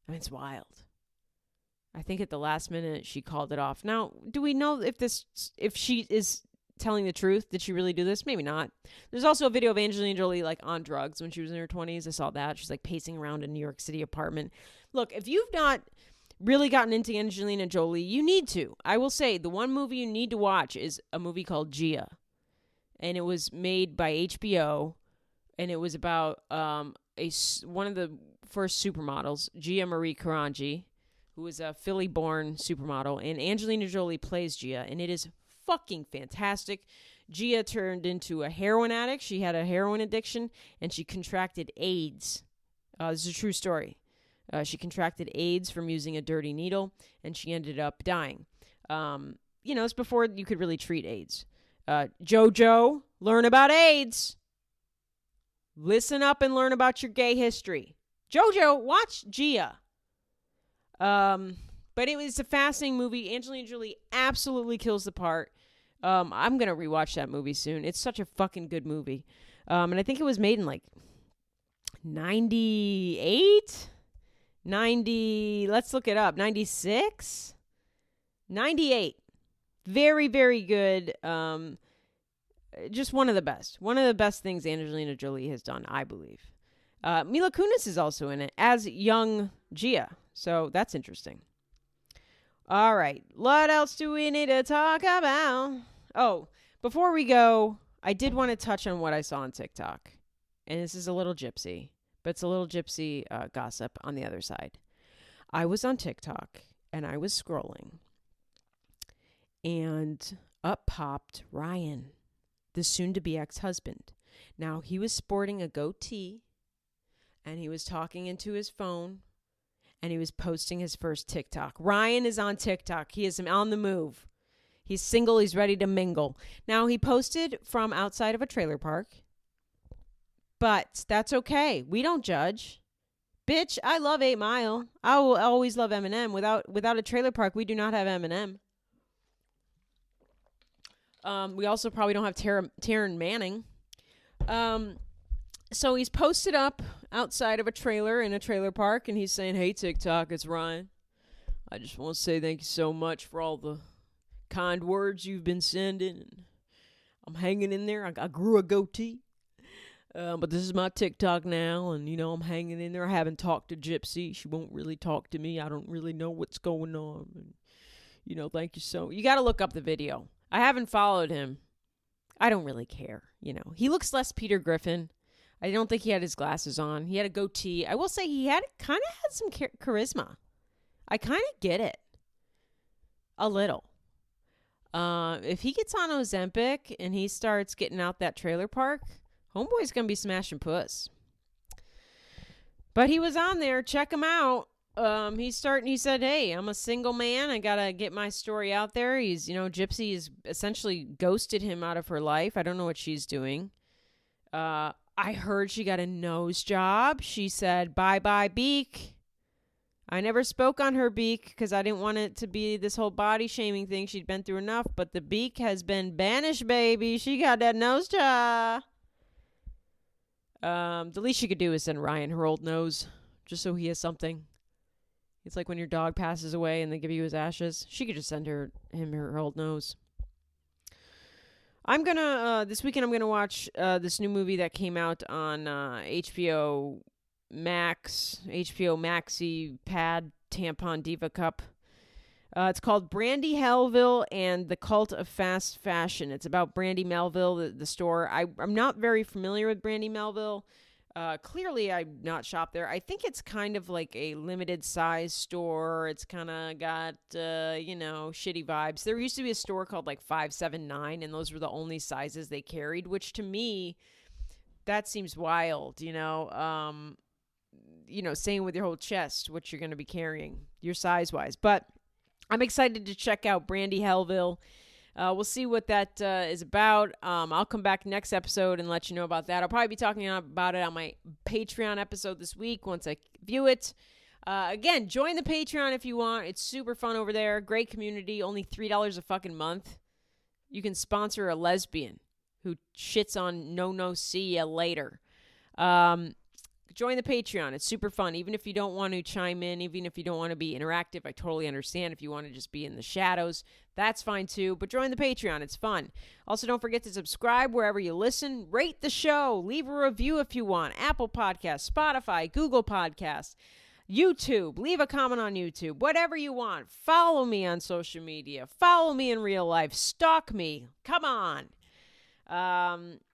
It's wild. I think at the last minute she called it off. Now, do we know if she is telling the truth? Did she really do this? Maybe not. There's also a video of Angelina Jolie like on drugs when she was in her 20s. I saw that. She's like pacing around a New York City apartment. Look, if you've not really gotten into Angelina Jolie, you need to. I will say the one movie you need to watch is a movie called Gia. And it was made by HBO, and it was about one of the first supermodels, Gia Marie Karanji, who was a Philly-born supermodel, and Angelina Jolie plays Gia, and it is fucking fantastic. Gia turned into a heroin addict. She had a heroin addiction, and she contracted AIDS. This is a true story. She contracted AIDS from using a dirty needle, and she ended up dying. It's before you could really treat AIDS. JoJo, learn about AIDS. Listen up and learn about your gay history. JoJo, watch Gia. But it was a fascinating movie. Angelina Jolie absolutely kills the part. I'm going to rewatch that movie soon. It's such a fucking good movie. And I think it was made in like 98? Let's look it up. 96? 98. Very, very good. Just one of the best. One of the best things Angelina Jolie has done, I believe. Mila Kunis is also in it as young Gia. So that's interesting. All right. What else do we need to talk about? Oh, before we go, I did want to touch on what I saw on TikTok. And this is a little gypsy, but it's a little gypsy gossip on the other side. I was on TikTok and I was scrolling. And up popped Ryan, the soon-to-be ex-husband. Now, he was sporting a goatee, and he was talking into his phone, and he was posting his first TikTok. Ryan is on TikTok. He is on the move. He's single. He's ready to mingle. Now, he posted from outside of a trailer park, but that's okay. We don't judge. Bitch, I love 8 Mile. I will always love Eminem. Without a trailer park, we do not have Eminem. We also probably don't have Taryn Manning. So he's posted up outside of a trailer in a trailer park, and he's saying, "Hey, TikTok, it's Ryan. I just want to say thank you so much for all the kind words you've been sending. And I'm hanging in there. I grew a goatee. But this is my TikTok now, and, I'm hanging in there. I haven't talked to Gypsy. She won't really talk to me. I don't really know what's going on. And, thank you so much." You got to look up the video. I haven't followed him. I don't really care, He looks less Peter Griffin. I don't think he had his glasses on. He had a goatee. I will say he kind of had some charisma. I kind of get it. A little. If he gets on Ozempic and he starts getting out that trailer park, homeboy's going to be smashing puss. But he was on there. Check him out. He said, hey, I'm a single man. I got to get my story out there. Gypsy has essentially ghosted him out of her life. I don't know what she's doing. I heard she got a nose job. She said, bye-bye, beak. I never spoke on her beak because I didn't want it to be this whole body shaming thing. She'd been through enough, but the beak has been banished, baby. She got that nose job. The least she could do is send Ryan her old nose, just so he has something. It's like when your dog passes away and they give you his ashes. She could just send him her old nose. This weekend I'm gonna watch this new movie that came out on HBO Max, HBO Maxi Pad Tampon Diva Cup. It's called Brandy Melville and the Cult of Fast Fashion. It's about Brandy Melville, the store. I'm not very familiar with Brandy Melville. Clearly, I've not shopped there. I think it's kind of like a limited size store. It's kind of got, shitty vibes. There used to be a store called like 579, and those were the only sizes they carried, which to me, that seems wild, saying with your whole chest what you're going to be carrying, your size-wise. But I'm excited to check out Brandy Melville. We'll see what that is about. I'll come back next episode and let you know about that. I'll probably be talking about it on my Patreon episode this week once I view it. Again, join the Patreon if you want. It's super fun over there. Great community. Only $3 a fucking month. You can sponsor a lesbian who shits on NoNo SeeYa later. Join the Patreon. It's super fun. Even if you don't want to chime in, even if you don't want to be interactive, I totally understand. If you want to just be in the shadows, that's fine too. But join the Patreon. It's fun. Also, don't forget to subscribe wherever you listen. Rate the show. Leave a review if you want. Apple Podcasts, Spotify, Google Podcasts, YouTube. Leave a comment on YouTube. Whatever you want. Follow me on social media. Follow me in real life. Stalk me. Come on.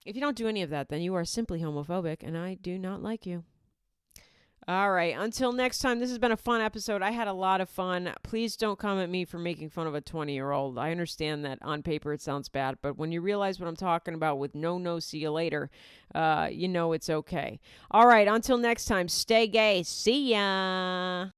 If you don't do any of that, then you are simply homophobic, and I do not like you. All right. Until next time, this has been a fun episode. I had a lot of fun. Please don't come at me for making fun of a 20-year-old. I understand that on paper it sounds bad, but when you realize what I'm talking about with NoNo see you later, it's okay. All right. Until next time, stay gay. See ya.